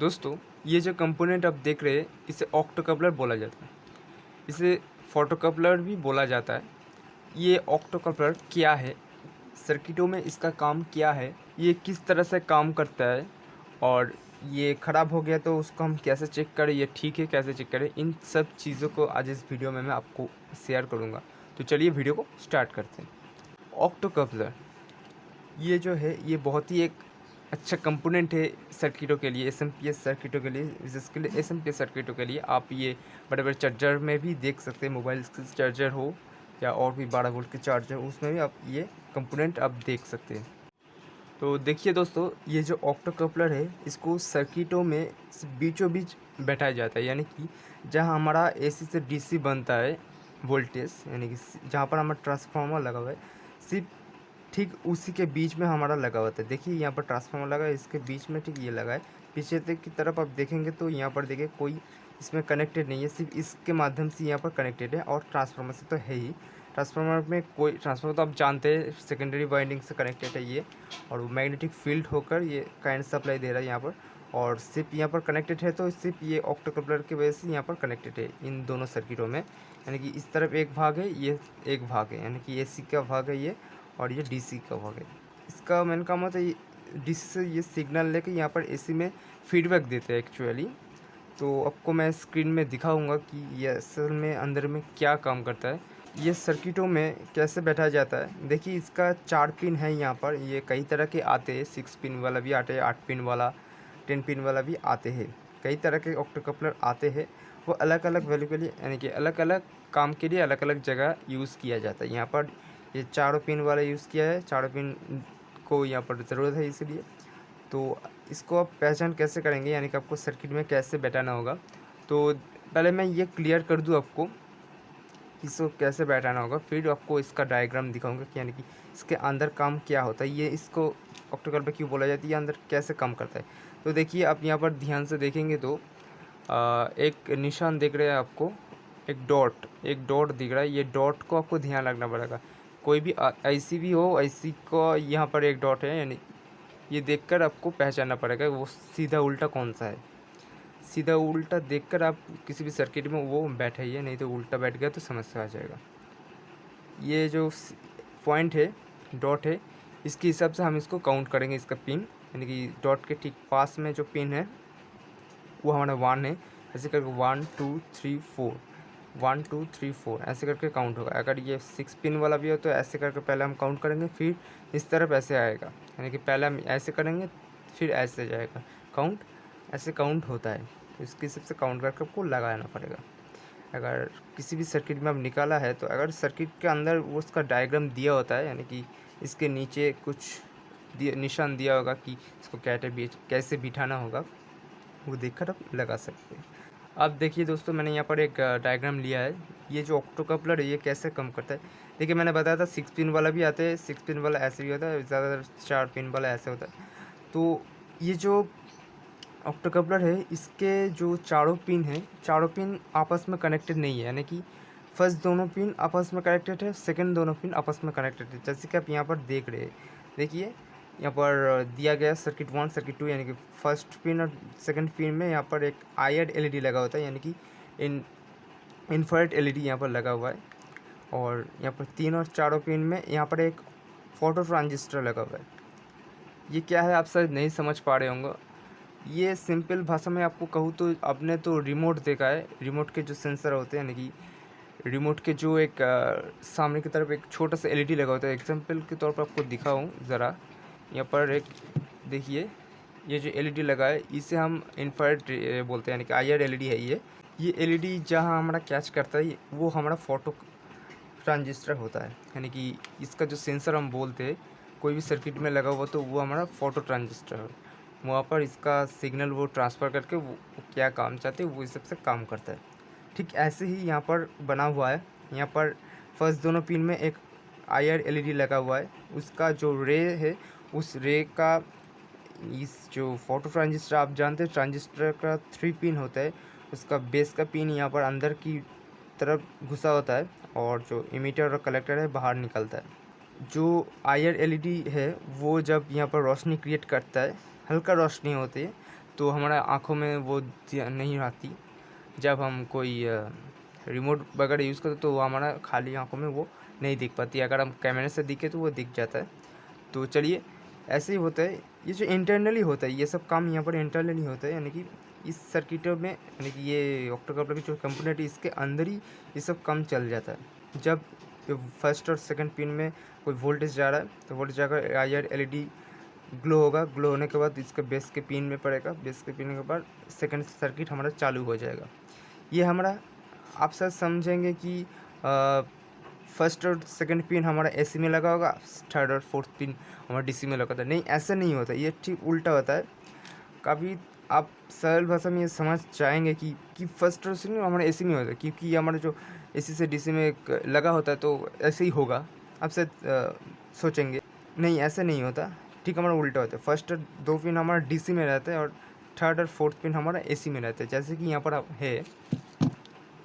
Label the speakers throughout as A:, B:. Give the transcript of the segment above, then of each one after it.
A: दोस्तों, ये जो कंपोनेंट आप देख रहे हैं इसे ऑक्टोकपलर बोला जाता है। इसे फोटोकपलर भी बोला जाता है। ये ऑक्टोकपलर क्या है, सर्किटों में इसका काम क्या है, ये किस तरह से काम करता है और ये ख़राब हो गया तो उसको हम कैसे चेक करें, ये ठीक है कैसे चेक करें, इन सब चीज़ों को आज इस वीडियो में मैं आपको शेयर करूँगा। तो चलिए वीडियो को स्टार्ट करते हैं। ऑक्टोकपलर ये जो है ये बहुत ही एक अच्छा कंपोनेंट है सर्किटों के लिए, एसएमपीएस सर्किटों के लिए, जिसके लिए एसएमपीएस सर्किटों के लिए आप ये बड़े बड़े चार्जर में भी देख सकते हैं। मोबाइल के चार्जर हो या और भी 12 वोल्ट के चार्जर हो, उसमें भी आप ये कंपोनेंट आप देख सकते हैं। तो देखिए दोस्तों, ये जो ऑक्टोकपलर है इसको सर्किटों में बीचों बीच बैठाया जाता है, यानी कि जहाँ हमारा एसी से डीसी बनता है वोल्टेज, यानी कि जहाँ पर हमारा ट्रांसफार्मर लगा हुआ है, सिर्फ ठीक उसी के बीच में हमारा लगा हुआ था। देखिए यहाँ पर ट्रांसफार्मर लगा है, इसके बीच में ठीक ये लगा है। पीछे तक की तरफ आप देखेंगे तो यहाँ पर देखिए कोई इसमें कनेक्टेड नहीं है, सिर्फ इसके माध्यम से यहाँ पर कनेक्टेड है। और ट्रांसफार्मर से तो है ही, ट्रांसफार्मर में कोई ट्रांसफार्मर तो आप जानते हैं सेकेंडरी वाइंडिंग से कनेक्टेड है ये, और मैग्नेटिक फील्ड होकर ये करंट सप्लाई दे रहा है यहाँ पर। और सिर्फ यहाँ पर कनेक्टेड है तो सिर्फ ये ऑक्टोकपलर की वजह से यहाँ पर कनेक्टेड है इन दोनों सर्किटों में। यानी कि इस तरफ एक भाग है, ये एक भाग है, यानी कि एसी का भाग है ये, और ये डीसी का भाग है। इसका मेन काम होता है डीसी से ये सिग्नल लेके यहाँ पर एसी में फीडबैक देते हैं एक्चुअली। तो आपको मैं स्क्रीन में दिखाऊंगा कि ये असल में अंदर में क्या काम करता है, ये सर्किटों में कैसे बैठाया जाता है। देखिए इसका 4 पिन है यहाँ पर, ये कई तरह के आते हैं, 6 पिन वाला भी आते हैं, 8 पिन वाला, 10 पिन वाला भी आते हैं। कई तरह के ऑक्टोकपलर आते हैं, वो अलग अलग वैल्यू के लिए, यानी कि अलग अलग काम के लिए अलग अलग जगह यूज़ किया जाता है। यहाँ पर ये चारों पिन वाला यूज़ किया है, चारों पिन को यहाँ पर ज़रूरत है इसलिए। तो इसको आप पहचान कैसे करेंगे, यानी कि आपको सर्किट में कैसे बैठाना होगा। तो पहले मैं ये क्लियर कर दूँ आपको इसको कैसे बैठाना होगा, फिर आपको इसका डायग्राम दिखाऊंगा कि यानी कि इसके अंदर काम क्या होता है, ये इसको ऑक्टोकपलर क्यों बोला जाता है, ये अंदर कैसे काम करता है। तो देखिए आप यहाँ पर ध्यान से देखेंगे तो एक निशान दिख रहा है आपको, एक डॉट दिख रहा है। ये डॉट को आपको ध्यान रखना पड़ेगा। कोई भी आईसी भी हो, आईसी को यहाँ पर एक डॉट है, यानी ये देखकर आपको पहचानना पड़ेगा वो सीधा उल्टा कौन सा है। सीधा उल्टा देखकर आप किसी भी सर्किट में वो बैठाइए, नहीं तो उल्टा बैठ गया तो समस्या आ जाएगा। ये जो पॉइंट है, डॉट है, इसके हिसाब से हम इसको काउंट करेंगे, इसका पिन, यानी कि डॉट के ठीक पास में जो पिन है वो हमारा 1 है। ऐसे करके 1 2 3 4, 1 2 3 4 ऐसे करके काउंट होगा। अगर ये 6 पिन वाला भी हो तो ऐसे करके पहले हम काउंट करेंगे, फिर इस तरफ ऐसे आएगा, यानी कि पहले हम ऐसे करेंगे फिर ऐसे जाएगा काउंट, ऐसे काउंट होता है। तो इसके हिसाब से काउंट करके आपको लगाना पड़ेगा। अगर किसी भी सर्किट में अब निकाला है तो अगर सर्किट के अंदर वो उसका डायग्राम दिया होता है, यानी कि इसके नीचे कुछ निशान दिया होगा कि इसको कैसे बिठाना होगा, वो देखकर आप लगा सकते हैं। अब देखिए दोस्तों, मैंने यहाँ पर एक डायग्राम लिया है। ये जो ऑक्टोकपलर है ये कैसे काम करता है, देखिए मैंने बताया था 6 पिन वाला भी आता है, 6 पिन वाला ऐसे भी होता है, ज़्यादातर 4 पिन वाला ऐसे होता है। तो ये जो ऑक्टोकपलर है इसके जो चारों पिन हैं, चारों पिन आपस में कनेक्टेड नहीं है, यानी कि फर्स्ट दोनों पिन आपस में कनेक्टेड है, सेकंड दोनों पिन आपस में कनेक्टेड है, जैसे कि आप यहाँ पर देख रहे हैं। देखिए यहाँ पर दिया गया सर्किट 1 सर्किट 2, यानी कि फर्स्ट पिन और सेकंड पिन में यहाँ पर एक आईआर एलईडी लगा होता है, यानी कि इन्फ्रारेड एलईडी यहाँ पर लगा हुआ है। और यहाँ पर 3 और चारों पिन में यहाँ पर एक फोटो ट्रांजिस्टर लगा हुआ है। ये क्या है आप शायद नहीं समझ पा रहे होंगे। ये सिंपल भाषा में आपको कहूँ तो आपने तो रिमोट देखा है, रिमोट के जो सेंसर होते हैं, यानी कि रिमोट के जो एक सामने की तरफ एक छोटा सा एलईडी लगा होता है। एग्जांपल के तौर पर आपको दिखाऊं ज़रा, यहाँ पर एक देखिए, ये जो एलईडी लगा है इसे हम इंफ्रारेड बोलते हैं, यानी कि आईआर एलईडी है ये एलईडी जहाँ हमारा कैच करता है वो हमारा फोटो ट्रांजिस्टर होता है, यानी कि इसका जो सेंसर हम बोलते हैं कोई भी सर्किट में लगा हुआ तो वो हमारा फोटो ट्रांजिस्टर है। वहाँ पर इसका सिग्नल वो ट्रांसफ़र करके वो क्या काम चाहते हैं वो इस सब से काम करता है। ठीक ऐसे ही यहाँ पर बना हुआ है। यहाँ पर फर्स्ट दोनों पिन में एक आईआर एलईडी लगा हुआ है, उसका जो रे है उस रे का इस जो फोटो ट्रांजिस्टर आप जानते हैं ट्रांजिस्टर का 3 पिन होता है, उसका बेस का पिन यहाँ पर अंदर की तरफ घुसा होता है और जो इमीटर और कलेक्टर है बाहर निकलता है। जो आईआर एलईडी है वो जब यहाँ पर रोशनी क्रिएट करता है, हल्का रोशनी होती है, तो हमारा आँखों में वो नहीं आती। जब हम कोई रिमोट वगैरह यूज़ करते तो वो हमारा खाली आँखों में वो नहीं दिख पाती। अगर हम कैमरे से दिखे तो वो दिख जाता है। तो चलिए, ऐसे ही होता है। ये जो इंटरनली होता है, ये सब काम यहाँ पर इंटरनली होता है, यानी कि इस सर्किटों में, यानी कि ये ऑप्टोकपलर की जो कंपोनेंट है इसके अंदर ही ये सब काम चल जाता है। जब फर्स्ट और सेकंड पिन में कोई वोल्टेज जा रहा है तो वोल्टेज जाकर आईआर एलईडी ग्लो होगा। ग्लो होने के बाद इसका बेस के पिन में पड़ेगा। बेस के पिन के बाद सेकंड सर्किट हमारा चालू हो जाएगा। ये हमारा, आप सब समझेंगे कि फर्स्ट और सेकंड पिन हमारा एसी में लगा होगा, थर्ड और फोर्थ पिन हमारा डीसी में लगा होता है। नहीं, ऐसा नहीं होता, ये ठीक उल्टा होता है। कभी आप सरल भाषा में ये समझ जाएंगे कि फर्स्ट और सेकंड हमारा एसी में होता है, क्योंकि हमारा जो एसी से डीसी में लगा होता है तो ऐसे ही होगा। आप से सोचेंगे, नहीं ऐसा नहीं होता, ठीक हमारा उल्टा होता है। फर्स्ट और 2 पिन हमारा डीसी में रहता है और थर्ड और फोर्थ पिन हमारा एसी में रहता है। जैसे कि यहाँ पर आप है,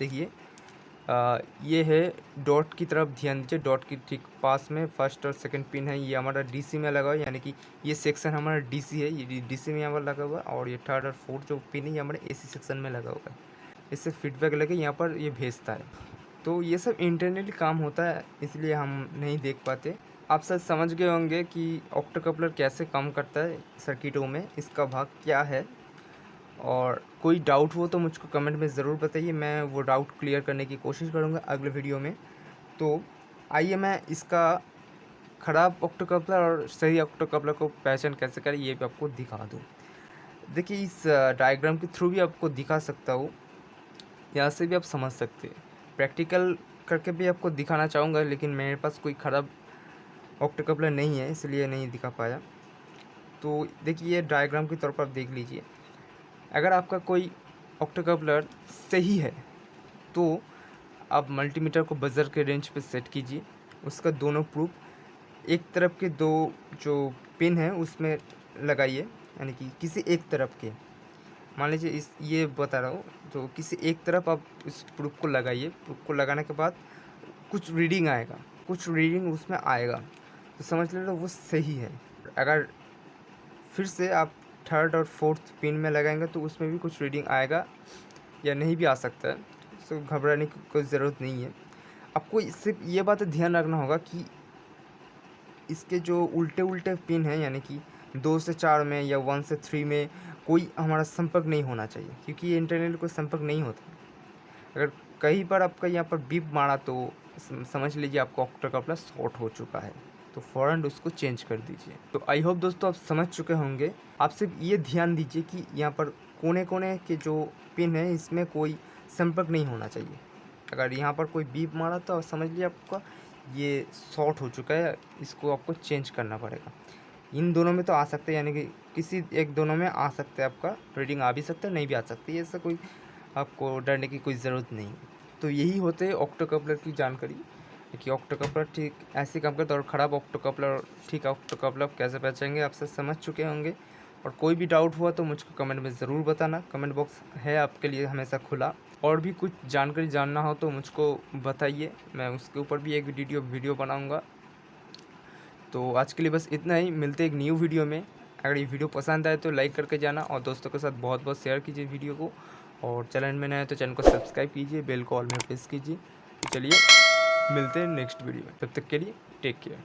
A: देखिए ये है डॉट की तरफ ध्यान दीजिए। डॉट की ठीक पास में फर्स्ट और सेकंड पिन है, ये हमारा डीसी में लगा हुआ है, यानी कि ये सेक्शन हमारा डीसी है, ये डीसी में यहाँ पर लगा हुआ है। और ये थर्ड और फोर्थ जो पिन है ये हमारे एसी सेक्शन में लगा हुआ है। इससे फीडबैक लगे यहाँ पर ये भेजता है। तो ये सब इंटरनली काम होता है, इसलिए हम नहीं देख पाते। आप सब समझ गए होंगे कि ऑप्टोकपलर कैसे काम करता है सर्किटों में, इसका भाग क्या है। और कोई डाउट हो तो मुझको कमेंट में ज़रूर बताइए, मैं वो डाउट क्लियर करने की कोशिश करूँगा अगले वीडियो में। तो आइए मैं इसका ख़राब ऑप्टोकपलर और सही ऑप्टोकपलर को पहचान कैसे करें ये भी आपको दिखा दूँ। देखिए, इस डायग्राम के थ्रू भी आपको दिखा सकता हूँ, यहाँ से भी आप समझ सकते हैं। प्रैक्टिकल करके भी आपको दिखाना चाहूँगा, लेकिन मेरे पास कोई ख़राब ऑप्टोकपलर नहीं है, इसलिए नहीं दिखा पाया। तो देखिए, ये डायग्राम के तौर पर आप देख लीजिए। अगर आपका कोई ऑप्टोकपलर सही है तो आप मल्टीमीटर को बजर के रेंज पे सेट कीजिए। उसका दोनों प्रूफ एक तरफ के 2 जो पिन है उसमें लगाइए, यानी कि किसी एक तरफ के, मान लीजिए इस ये बता रहा हूँ, तो किसी एक तरफ आप इस प्रूफ को लगाइए। प्रूफ को लगाने के बाद कुछ रीडिंग आएगा, कुछ रीडिंग उसमें आएगा, तो समझ लो वो सही है। अगर फिर से आप थर्ड और फोर्थ पिन में लगाएंगे तो उसमें भी कुछ रीडिंग आएगा या नहीं भी आ सकता है, तो घबराने की कोई ज़रूरत नहीं है। आपको सिर्फ ये बात ध्यान रखना होगा कि इसके जो उल्टे उल्टे पिन हैं, यानी कि 2 से 4 में या 1 से 3 में कोई हमारा संपर्क नहीं होना चाहिए, क्योंकि ये इंटरनल कोई संपर्क नहीं होता। अगर कहीं पर आपका यहाँ पर बीप मारा तो समझ लीजिए आपका ऑप्टोकपलर शॉर्ट हो चुका है, तो फ़ौरन उसको चेंज कर दीजिए। तो आई होप दोस्तों आप समझ चुके होंगे। आप सिर्फ ये ध्यान दीजिए कि यहाँ पर कोने कोने के जो पिन है इसमें कोई संपर्क नहीं होना चाहिए। अगर यहाँ पर कोई बीप मारा तो समझ लीजिए आपका ये शॉर्ट हो चुका है, इसको आपको चेंज करना पड़ेगा। इन दोनों में तो आ सकते हैं, यानी कि किसी एक दोनों में आ सकते हैं, आपका रीडिंग आ भी सकता है, नहीं भी आ सकती है, ऐसा कोई आपको डरने की कोई ज़रूरत नहीं है। तो यही होते हैं ऑप्टोकपलर की जानकारी, कि ऑप्टोकपलर ठीक ऐसे काम करता है और ख़राब ऑप्टोकपलर ठीक ऑप्टोकपलर कैसे पहचानेंगे आप सब समझ चुके होंगे। और कोई भी डाउट हुआ तो मुझको कमेंट में ज़रूर बताना, कमेंट बॉक्स है आपके लिए हमेशा खुला। और भी कुछ जानकारी जानना हो तो मुझको बताइए, मैं उसके ऊपर भी एक वीडियो बनाऊँगा। तो आज के लिए बस इतना ही, मिलते एक न्यू वीडियो में। अगर ये वीडियो पसंद आए तो लाइक करके जाना और दोस्तों के साथ बहुत बहुत शेयर कीजिए वीडियो को। और चैनल में नए हैं तो चैनल को सब्सक्राइब कीजिए, बेल को ऑल में प्रेस कीजिए। तो चलिए मिलते हैं नेक्स्ट वीडियो में, तब तक के लिए टेक केयर।